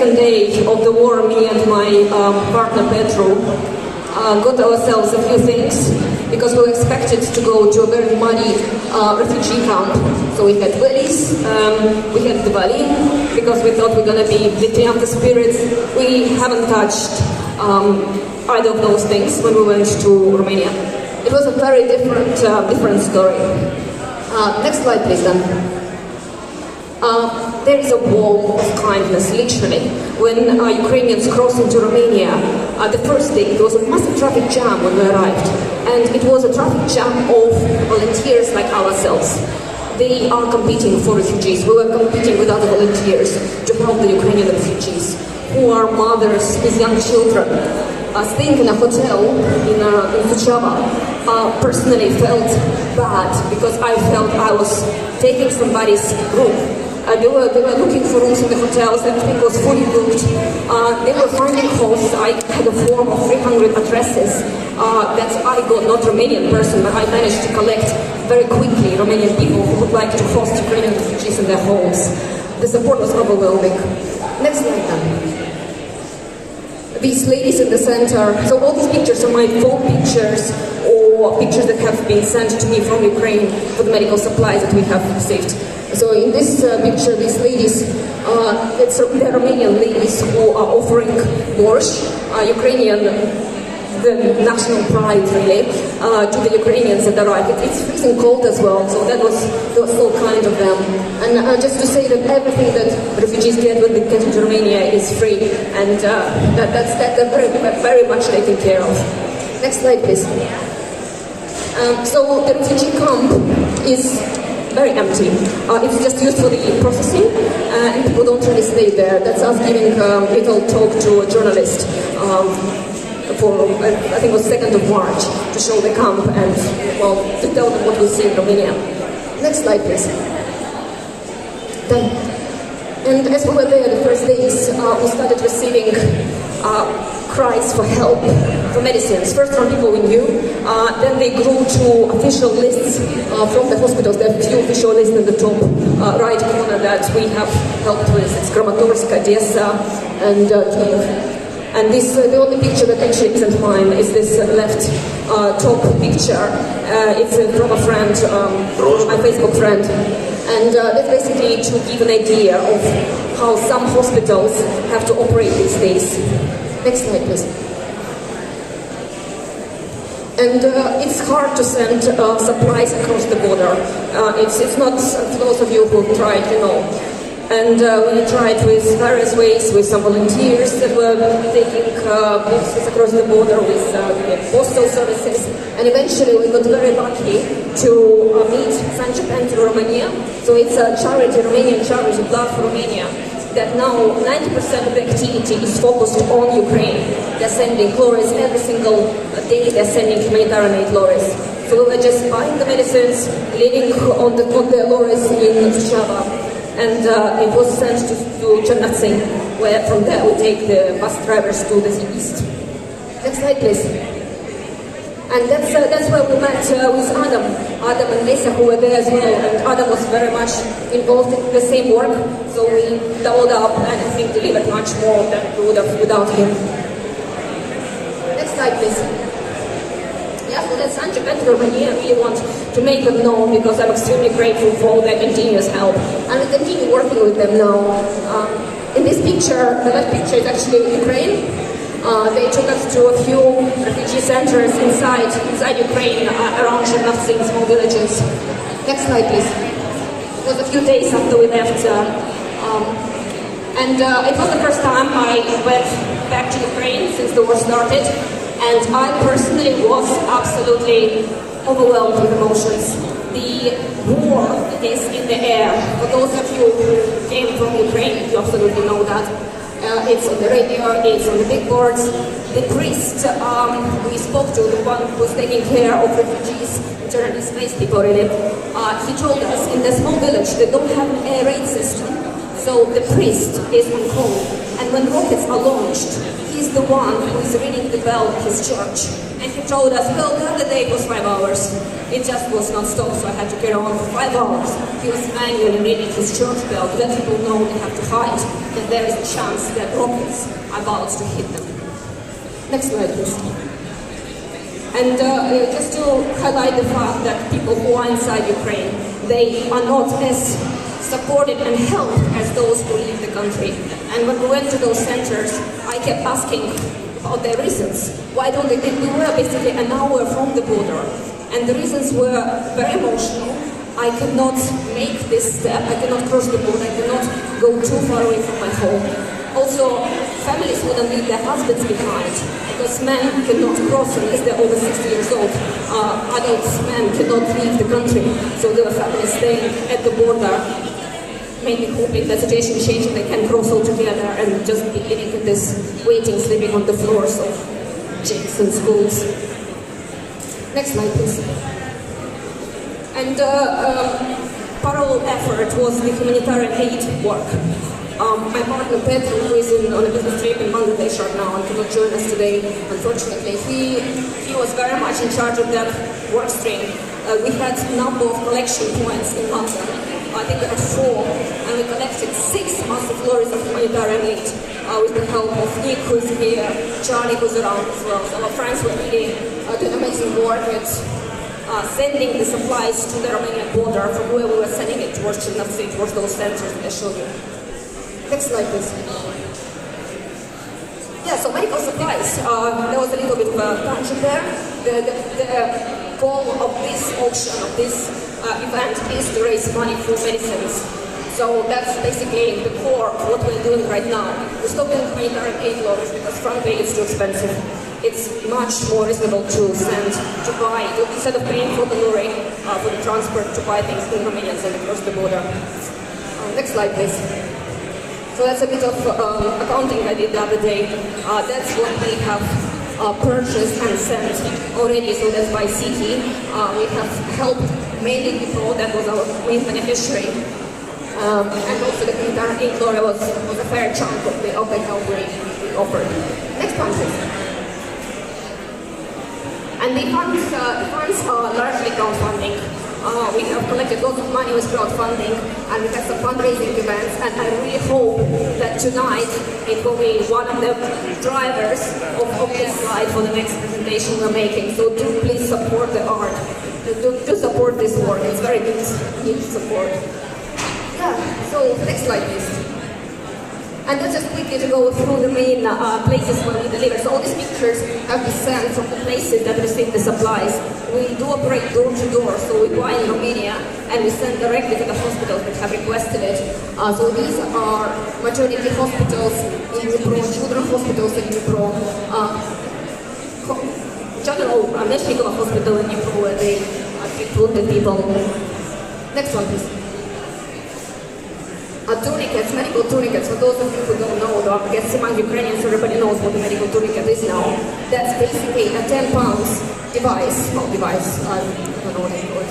second day of the war, me and my partner Petru got ourselves a few things because we were expected to go to a very muddy refugee camp. So we had wellies, we had the violin because we thought we were going to be lifting up the spirits. We haven't touched either of those things when we went to Romania. It was a very different story. Next slide, please, then. There is a wall of kindness, literally. When Ukrainians crossed into Romania, the first day, there was a massive traffic jam when we arrived. And it was a traffic jam of volunteers like ourselves. They are competing for refugees. We were competing with other volunteers to help the Ukrainian refugees, who are mothers with young children. Staying in a hotel in Suceava, personally felt bad because I felt I was taking somebody's room. They were looking for rooms in the hotels, everything was fully booked. They were finding hosts. I had a form of 300 addresses that I got, not Romanian person, but I managed to collect very quickly Romanian people who would like to host Ukrainian refugees in their homes. The support was overwhelming. Next slide, then. These ladies in the center, so all these pictures are my phone pictures or pictures that have been sent to me from Ukraine for the medical supplies that we have received. So in this picture, these ladies, they're Romanian ladies who are offering borscht, Ukrainian, the national pride really, to the Ukrainians that arrived. It's freezing cold as well, so that was so kind of them. And just to say that everything that refugees get when they get into Romania is free, and that's very, very much taken care of. Next slide, please. So the refugee camp is very empty. It's just used for the processing, and people don't really stay there. That's us giving a little talk to a journalist. For, I think it was 2nd of March, to show the camp and, well, to tell them what we see in Romania. Next slide, please. Done. And as we were there the first days, we started receiving cries for help, for medicines. First from people we knew, then they grew to official lists from the hospitals. There are a few official lists in the top right corner that we have helped with. It's Kramatorsk, Odessa, and Kiev. And this, the only picture that actually isn't mine is this left top picture. It's from a friend, my Facebook friend. And that's basically to give an idea of how some hospitals have to operate these days. Next slide, please. And it's hard to send supplies across the border. It's not, for those of you who tried, you know. And we tried with various ways, with some volunteers that were taking boxes across the border with the postal services. And eventually we got very lucky to meet Sange Pentru Romania. So it's a charity, Romanian charity, Blood for Romania, that now 90% of the activity is focused on Ukraine. They're sending lorries every single day, they're sending humanitarian aid lorries. So we were just buying the medicines, living on the lorries in Suceava. And it was sent to Chernivtsi, where from there we take the bus drivers to the east. Next slide, please. And that's where we met with Adam and Lisa, who were there as well. And Adam was very much involved in the same work, so we doubled up and I think delivered much more than we would have without him. Next slide, please. Yeah, so that's Sange Pentru Romania. I really want to make them known because I'm extremely grateful for all their continuous help. And we continue working with them now. In this picture, the left picture is actually Ukraine. They took us to a few refugee centers inside Ukraine, around Chernivtsi, in small villages. Next slide, please. It was a few days after we left. And it was the first time I went back to Ukraine since the war started. And I personally was absolutely overwhelmed with emotions. The war is in the air. For those of you who came from Ukraine, you absolutely know that. It's on the radio, it's on the big boards. The priest we spoke to, the one who was taking care of refugees, internally displaced people really, he told us in the small village they don't have an air raid system. So the priest is on call And when rockets are launched, he's the one who is ringing the bell at his church. And he told us, well, the other day it was 5 hours. It just was not stopped, so I had to carry on for 5 hours. He was manually ringing his church bell to let people know they have to hide, that there is a chance that rockets are about to hit them. Next slide, please. And just to highlight the fact that people who are inside Ukraine, they are not as supported and helped as those who leave the country. And when we went to those centers, I kept asking about their reasons. Why don't they? We were basically an hour from the border, and the reasons were very emotional. I cannot make this step, I cannot cross the border, I cannot go too far away from my home. Also, families wouldn't leave their husbands behind, because men cannot cross unless they're over 60 years old. Adult men cannot leave the country, so there were families staying at the border, maybe hoping that the situation changes and they can cross all together and just be living in this waiting, sleeping on the floors of gyms and schools. Next slide, please. And parallel effort was the humanitarian aid work. My partner Petru, who is on a business trip in Bangladesh right now and cannot join us today, unfortunately, he was very much in charge of that work stream. We had a number of collection points in London. I think there were 4, and we collected 6 massive lorries of humanitarian aid with the help of Nick, who is here, Charlie, who's around as well. So our friends were really doing amazing work with sending the supplies to the Romanian border from where we were sending it towards Chernivtsi, towards those centers that I showed you. Next slide, please. Yeah, so medical supplies. There was a little bit of a tangent there. The goal of this auction, of this event, is to raise money for medicines. So that's basically the core of what we're doing right now. We're stopping humanitarian aid lorries because frankly it's too expensive. It's much more reasonable to send, to buy, instead of paying for the lorry, for the transport, to buy things in Romania and across the border. Next slide, please. So that's a bit of accounting I did the other day. That's what we have purchased and sent already, so that's by City. We have helped mainly people, that was our main beneficiary. And also the humanitarian aid lorry was a fair chunk of the help we offered. Next one, please. And the funds are largely crowdfunding. We have collected lots of money with crowdfunding, and we have some fundraising events, and I really hope that tonight it will be one of the drivers of this slide for the next presentation we're making. So do please support the art, do support this work. It's very good support. Yeah, so next slide please. And then just quickly to go through the main places where we deliver. So all these pictures have been sent from the places that receive the supplies. We do operate door to door, so we buy in Romania and we send directly to the hospitals that have requested it. So these are maternity hospitals in Dnipro, children hospitals in Dnipro, general Meshnikova hospital in Dnipro where they treat wounded people. Next one please. Tourniquets, medical tourniquets, for those of you who don't know, though, I guess among Ukrainians everybody knows what a medical tourniquet is now. That's basically a 10 pounds device, I don't know what they call it,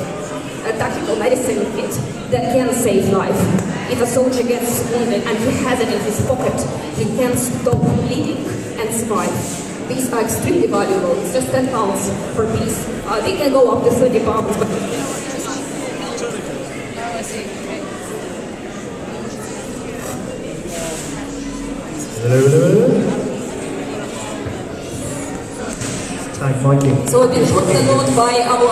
a tactical medicine kit that can save life. If a soldier gets wounded and he has it in his pocket, he can stop bleeding and survive. These are extremely valuable. It's just 10 pounds per piece. They can go up to 30 pounds, but so we've been helped a lot by our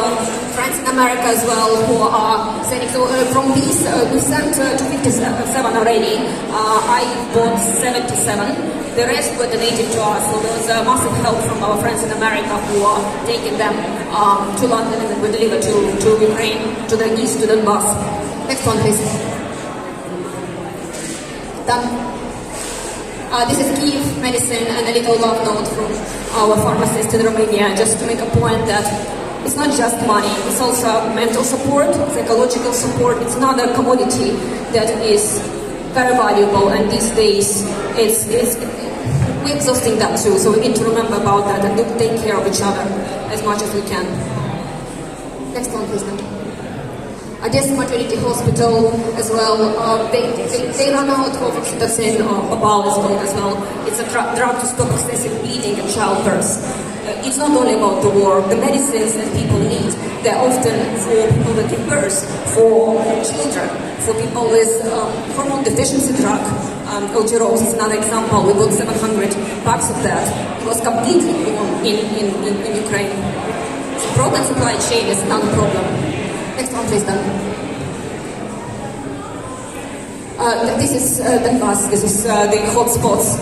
friends in America as well, who are sending. So from these, we sent to 57 already. I bought 77. The rest were donated to us. So there was massive help from our friends in America who are taking them to London and then we deliver to Ukraine, to the east, to Donbass. Next one, please. Done. This is Kyiv medicine and a little love note from our pharmacist in Romania, just to make a point that it's not just money, it's also mental support, psychological support. It's another commodity that is very valuable, and these days we're exhausting that too, so we need to remember about that and take care of each other as much as we can. Next one, please. Odessa Maternity Hospital as well. They run out of oxytocin or Opal as well. It's a drug to stop excessive bleeding and childbirth. It's not only about the war. The medicines that people need, they're often for people that give birth, for children, for people with hormone deficiency drug. Ogeros is another example. We got 700 packs of that. It was completely gone in Ukraine. The broken supply chain is not a problem. Next one, please, Dan. This is the bus. This is the hotspots.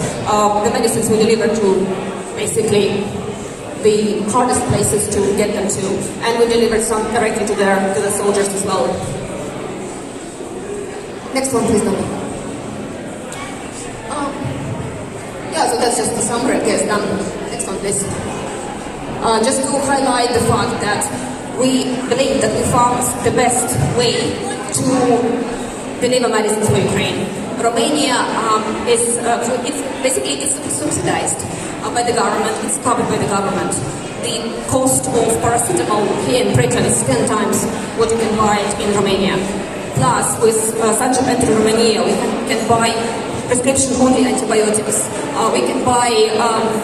The medicines we deliver to basically the hardest places to get them to, and we delivered some directly to the soldiers as well. Next one, please, Dan. Yeah, so that's just the summary. Yes, done. Next one, please. Just to highlight the fact that we believe that we found the best way to deliver medicines for Ukraine. Romania is subsidized by the government. It's covered by the government. The cost of paracetamol here in Britain is 10 times what you can buy it in Romania. Plus, with Sange Pentru Romania, we can buy prescription-only antibiotics. We can buy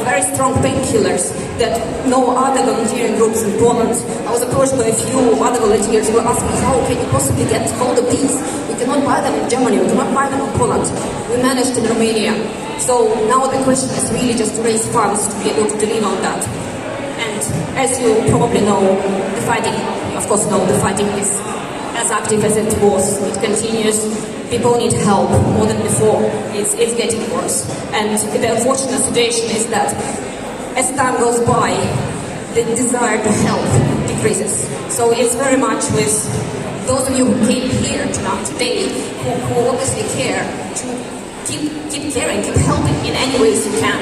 very strong painkillers that no other volunteering groups in Poland. I was approached by a few other volunteers who were asking, how can you possibly get hold of these? We cannot buy them in Germany, we cannot buy them in Poland. We managed in Romania. So now the question is really just to raise funds to be able to deliver on that. And as you probably know, the fighting, of course know, the fighting is as active as it was. It continues. People need help more than before. It's getting worse. And the unfortunate situation is that as time goes by, the desire to help decreases. So it's very much with those of you who came here today, who obviously care, to keep caring, keep helping in any ways you can.